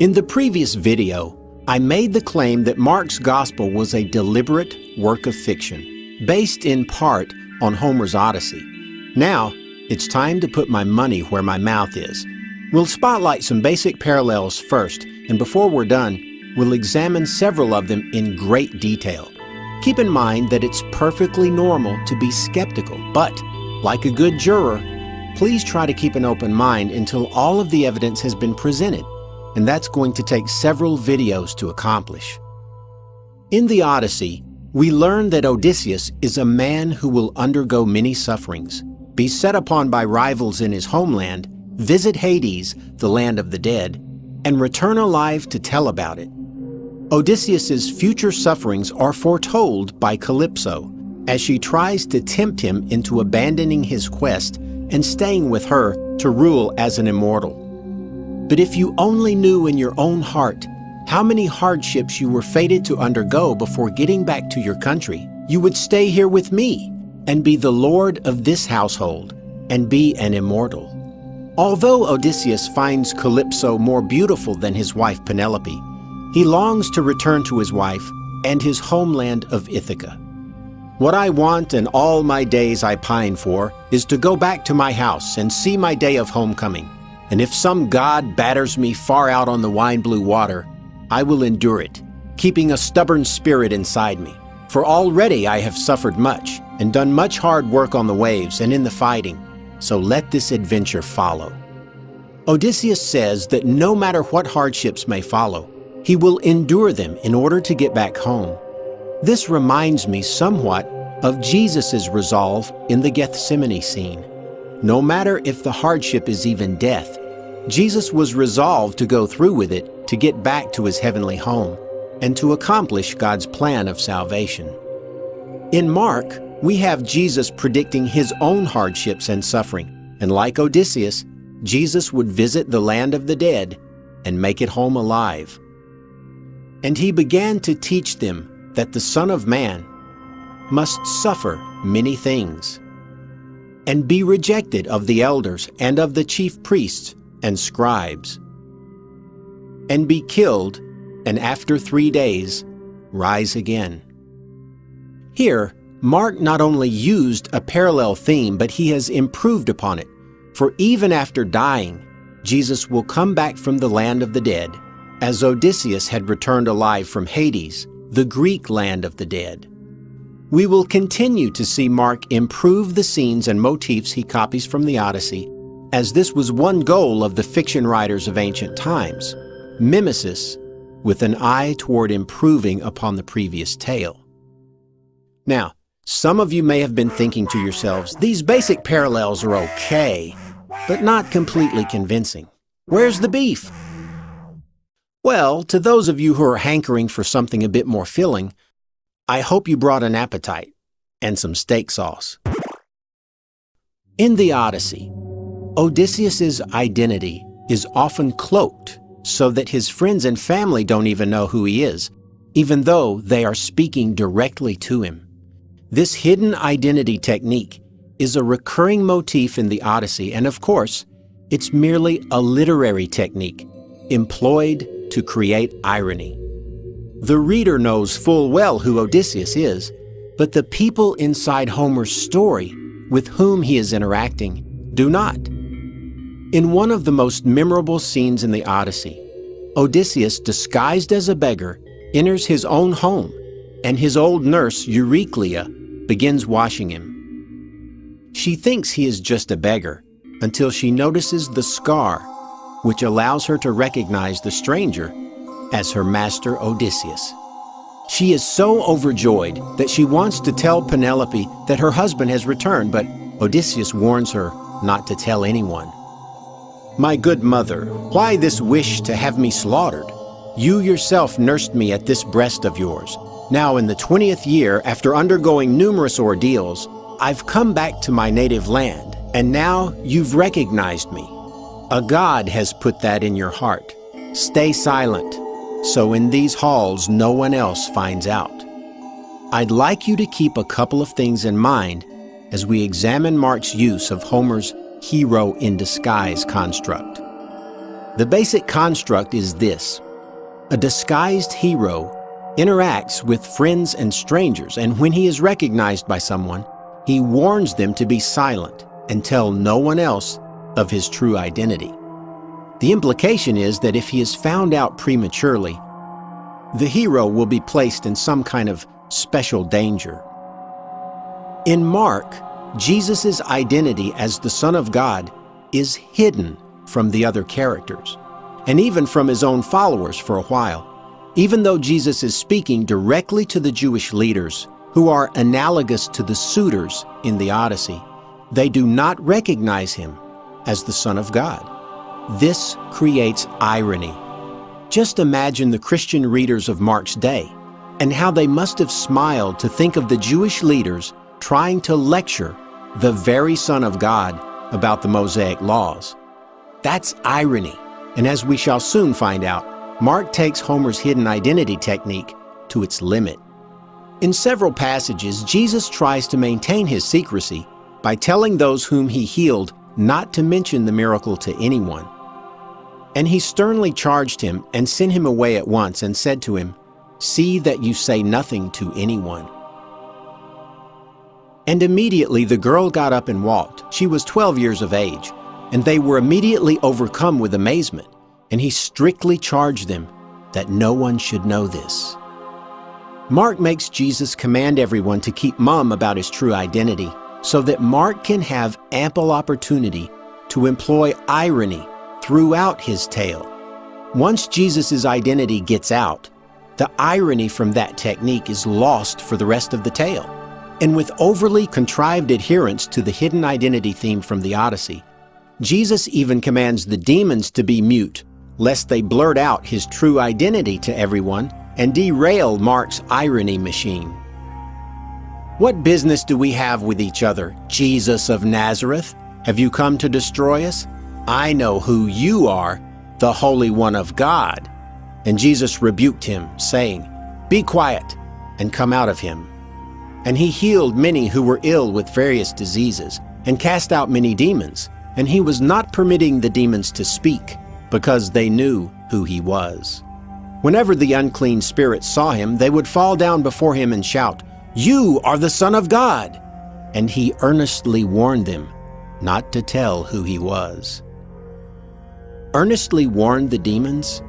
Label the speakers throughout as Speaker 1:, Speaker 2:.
Speaker 1: In the previous video, I made the claim that Mark's Gospel was a deliberate work of fiction, based in part on Homer's Odyssey. Now, it's time to put my money where my mouth is. We'll spotlight some basic parallels first, and before we're done, we'll examine several of them in great detail. Keep in mind that it's perfectly normal to be skeptical, but, like a good juror, please try to keep an open mind until all of the evidence has been presented, and that's going to take several videos to accomplish. In the Odyssey, we learn that Odysseus is a man who will undergo many sufferings, be set upon by rivals in his homeland, visit Hades, the land of the dead, and return alive to tell about it. Odysseus's future sufferings are foretold by Calypso, as she tries to tempt him into abandoning his quest and staying with her to rule as an immortal. But if you only knew in your own heart how many hardships you were fated to undergo before getting back to your country, you would stay here with me and be the lord of this household and be an immortal. Although Odysseus finds Calypso more beautiful than his wife Penelope, he longs to return to his wife and his homeland of Ithaca. What I want and all my days I pine for is to go back to my house and see my day of homecoming. And if some god batters me far out on the wine-blue water, I will endure it, keeping a stubborn spirit inside me. For already I have suffered much and done much hard work on the waves and in the fighting, so let this adventure follow. Odysseus says that no matter what hardships may follow, he will endure them in order to get back home. This reminds me somewhat of Jesus' resolve in the Gethsemane scene. No matter if the hardship is even death, Jesus was resolved to go through with it to get back to his heavenly home and to accomplish God's plan of salvation. In Mark, we have Jesus predicting his own hardships and suffering, and like Odysseus, Jesus would visit the land of the dead and make it home alive. And he began to teach them that the Son of Man must suffer many things and be rejected of the elders and of the chief priests and scribes, and be killed, and after 3 days rise again. Here, Mark not only used a parallel theme, but he has improved upon it, for even after dying, Jesus will come back from the land of the dead, as Odysseus had returned alive from Hades, the Greek land of the dead. We will continue to see Mark improve the scenes and motifs he copies from the Odyssey, as this was one goal of the fiction writers of ancient times, mimesis with an eye toward improving upon the previous tale. Now, some of you may have been thinking to yourselves, these basic parallels are okay, but not completely convincing. Where's the beef? Well, to those of you who are hankering for something a bit more filling, I hope you brought an appetite and some steak sauce. In the Odyssey, Odysseus's identity is often cloaked so that his friends and family don't even know who he is, even though they are speaking directly to him. This hidden identity technique is a recurring motif in the Odyssey, and of course, it's merely a literary technique employed to create irony. The reader knows full well who Odysseus is, but the people inside Homer's story with whom he is interacting do not. In one of the most memorable scenes in the Odyssey, Odysseus, disguised as a beggar, enters his own home, and his old nurse, Euryclea, begins washing him. She thinks he is just a beggar until she notices the scar, which allows her to recognize the stranger as her master Odysseus. She is so overjoyed that she wants to tell Penelope that her husband has returned, but Odysseus warns her not to tell anyone. "My good mother, why this wish to have me slaughtered? You yourself nursed me at this breast of yours. Now in the 20th year, after undergoing numerous ordeals, I've come back to my native land, and now you've recognized me. A god has put that in your heart. Stay silent, so in these halls no one else finds out." I'd like you to keep a couple of things in mind as we examine Mark's use of Homer's hero in disguise construct. The basic construct is this. A disguised hero interacts with friends and strangers, and when he is recognized by someone, he warns them to be silent and tell no one else of his true identity. The implication is that if he is found out prematurely, the hero will be placed in some kind of special danger. In Mark, Jesus' identity as the Son of God is hidden from the other characters, and even from his own followers for a while, even though Jesus is speaking directly to the Jewish leaders who are analogous to the suitors in the Odyssey. They do not recognize him as the Son of God. This creates irony. Just imagine the Christian readers of Mark's day and how they must have smiled to think of the Jewish leaders trying to lecture the very Son of God about the Mosaic laws. That's irony, and as we shall soon find out, Mark takes Homer's hidden identity technique to its limit. In several passages, Jesus tries to maintain his secrecy by telling those whom he healed not to mention the miracle to anyone. And he sternly charged him and sent him away at once and said to him, "See that you say nothing to anyone." And immediately the girl got up and walked. She was 12 years of age, and they were immediately overcome with amazement. And he strictly charged them that no one should know this. Mark makes Jesus command everyone to keep mum about his true identity so that Mark can have ample opportunity to employ irony throughout his tale. Once Jesus' identity gets out, the irony from that technique is lost for the rest of the tale. And with overly contrived adherence to the hidden identity theme from the Odyssey, Jesus even commands the demons to be mute, lest they blurt out his true identity to everyone and derail Mark's irony machine. What business do we have with each other, Jesus of Nazareth? Have you come to destroy us? I know who you are, the Holy One of God. And Jesus rebuked him, saying, "Be quiet, and come out of him." And he healed many who were ill with various diseases, and cast out many demons. And he was not permitting the demons to speak, because they knew who he was. Whenever the unclean spirits saw him, they would fall down before him and shout, "You are the Son of God!" And he earnestly warned them not to tell who he was. Earnestly warned the demons?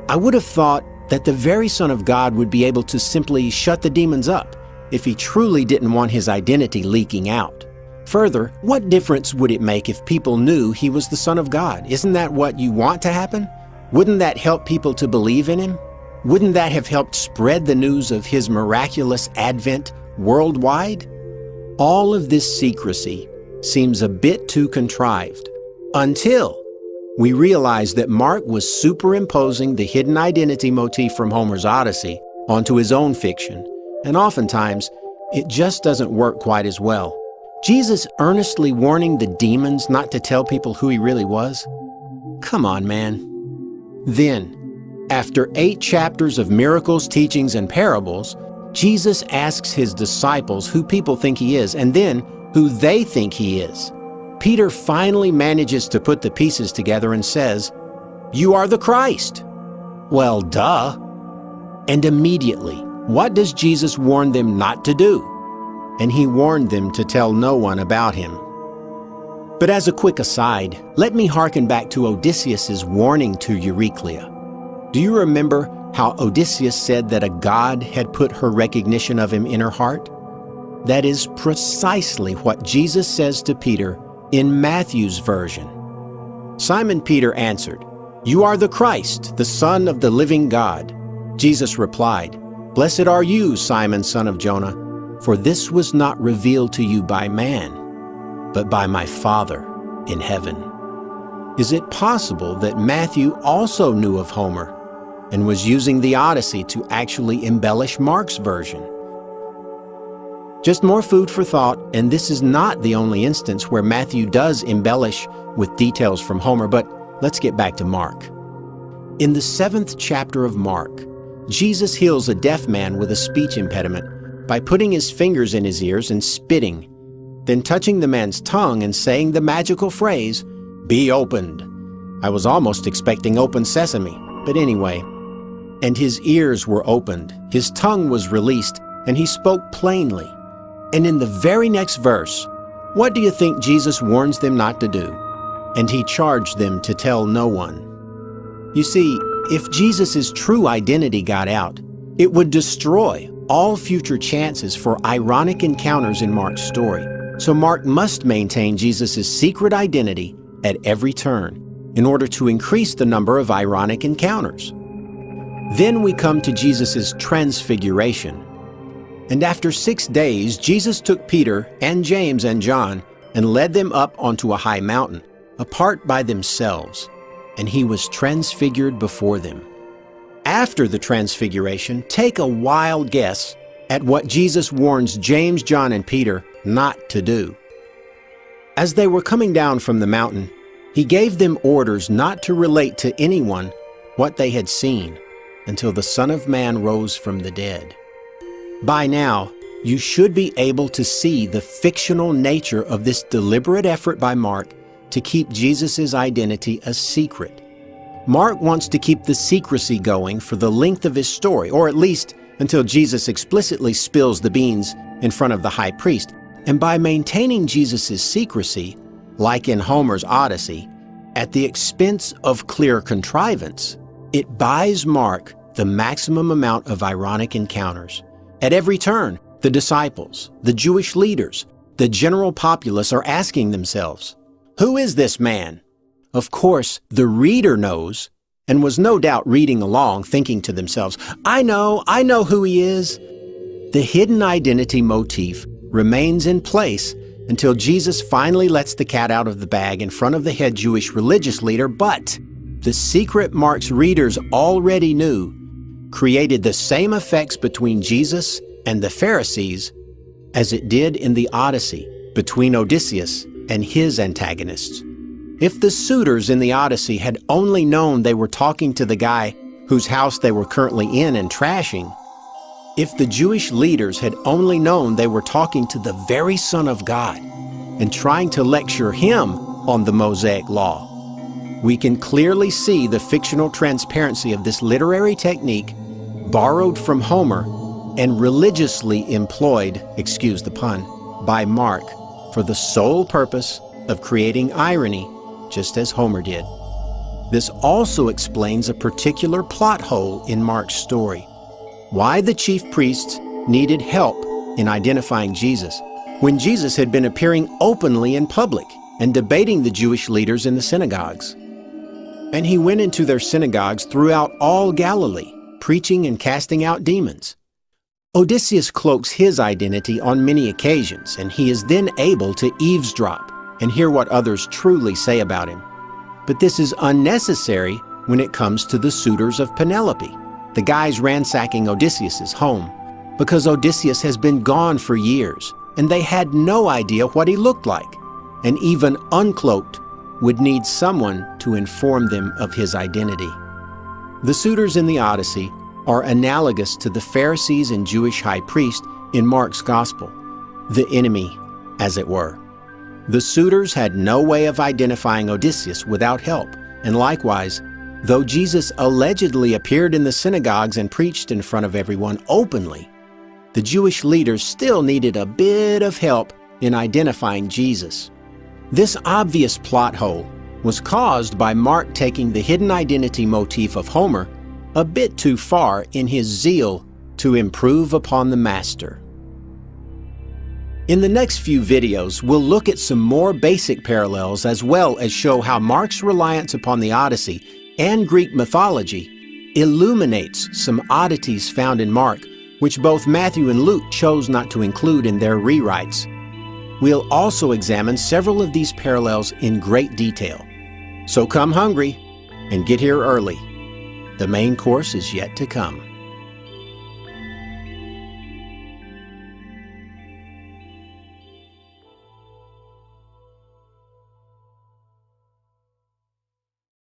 Speaker 1: I would have thought that the very Son of God would be able to simply shut the demons up if he truly didn't want his identity leaking out. Further, what difference would it make if people knew he was the Son of God? Isn't that what you want to happen? Wouldn't that help people to believe in him? Wouldn't that have helped spread the news of his miraculous advent worldwide? All of this secrecy seems a bit too contrived, until we realize that Mark was superimposing the hidden identity motif from Homer's Odyssey onto his own fiction, and oftentimes it just doesn't work quite as well. Jesus earnestly warning the demons not to tell people who he really was? Come on, man. Then, after 8 chapters of miracles, teachings, and parables, Jesus asks his disciples who people think he is, and then who they think he is. Peter finally manages to put the pieces together and says, "You are the Christ." Well, duh. And immediately, what does Jesus warn them not to do? And he warned them to tell no one about him. But as a quick aside, let me hearken back to Odysseus's warning to Euryclea. Do you remember how Odysseus said that a god had put her recognition of him in her heart? That is precisely what Jesus says to Peter in Matthew's version. Simon Peter answered, "You are the Christ, the Son of the living God." Jesus replied, "Blessed are you, Simon, son of Jonah, for this was not revealed to you by man, but by my Father in heaven." Is it possible that Matthew also knew of Homer and was using the Odyssey to actually embellish Mark's version? Just more food for thought, and this is not the only instance where Matthew does embellish with details from Homer, but let's get back to Mark. In the 7th chapter of Mark, Jesus heals a deaf man with a speech impediment by putting his fingers in his ears and spitting, then touching the man's tongue and saying the magical phrase, "Be opened." I was almost expecting open sesame, but anyway. And his ears were opened, his tongue was released, and he spoke plainly. And in the very next verse, what do you think Jesus warns them not to do? And he charged them to tell no one. You see, if Jesus' true identity got out, it would destroy all future chances for ironic encounters in Mark's story. So Mark must maintain Jesus' secret identity at every turn in order to increase the number of ironic encounters. Then we come to Jesus' transfiguration. And after 6 days, Jesus took Peter and James and John and led them up onto a high mountain, apart by themselves, and he was transfigured before them. After the transfiguration, take a wild guess at what Jesus warns James, John, and Peter not to do. As they were coming down from the mountain, he gave them orders not to relate to anyone what they had seen until the Son of Man rose from the dead. By now, you should be able to see the fictional nature of this deliberate effort by Mark to keep Jesus' identity a secret. Mark wants to keep the secrecy going for the length of his story, or at least until Jesus explicitly spills the beans in front of the high priest. And by maintaining Jesus' secrecy, like in Homer's Odyssey, at the expense of clear contrivance, it buys Mark the maximum amount of ironic encounters. At every turn, the disciples, the Jewish leaders, the general populace are asking themselves, "Who is this man?" Of course, the reader knows, and was no doubt reading along thinking to themselves, I know who he is." The hidden identity motif remains in place until Jesus finally lets the cat out of the bag in front of the head Jewish religious leader, but the secret Mark's readers already knew created the same effects between Jesus and the Pharisees as it did in the Odyssey between Odysseus and his antagonists. If the suitors in the Odyssey had only known they were talking to the guy whose house they were currently in and trashing, if the Jewish leaders had only known they were talking to the very Son of God and trying to lecture him on the Mosaic Law, we can clearly see the fictional transparency of this literary technique borrowed from Homer and religiously employed, excuse the pun, by Mark for the sole purpose of creating irony, just as Homer did. This also explains a particular plot hole in Mark's story: why the chief priests needed help in identifying Jesus when Jesus had been appearing openly in public and debating the Jewish leaders in the synagogues. And he went into their synagogues throughout all Galilee, preaching and casting out demons. Odysseus cloaks his identity on many occasions, and he is then able to eavesdrop and hear what others truly say about him. But this is unnecessary when it comes to the suitors of Penelope, the guys ransacking Odysseus' home, because Odysseus has been gone for years, and they had no idea what he looked like, and even uncloaked would need someone to inform them of his identity. The suitors in the Odyssey are analogous to the Pharisees and Jewish high priest in Mark's Gospel, the enemy, as it were. The suitors had no way of identifying Odysseus without help, and likewise, though Jesus allegedly appeared in the synagogues and preached in front of everyone openly, the Jewish leaders still needed a bit of help in identifying Jesus. This obvious plot hole was caused by Mark taking the hidden identity motif of Homer a bit too far in his zeal to improve upon the master. In the next few videos, we'll look at some more basic parallels as well as show how Mark's reliance upon the Odyssey and Greek mythology illuminates some oddities found in Mark, which both Matthew and Luke chose not to include in their rewrites. We'll also examine several of these parallels in great detail. So come hungry and get here early. The main course is yet to come.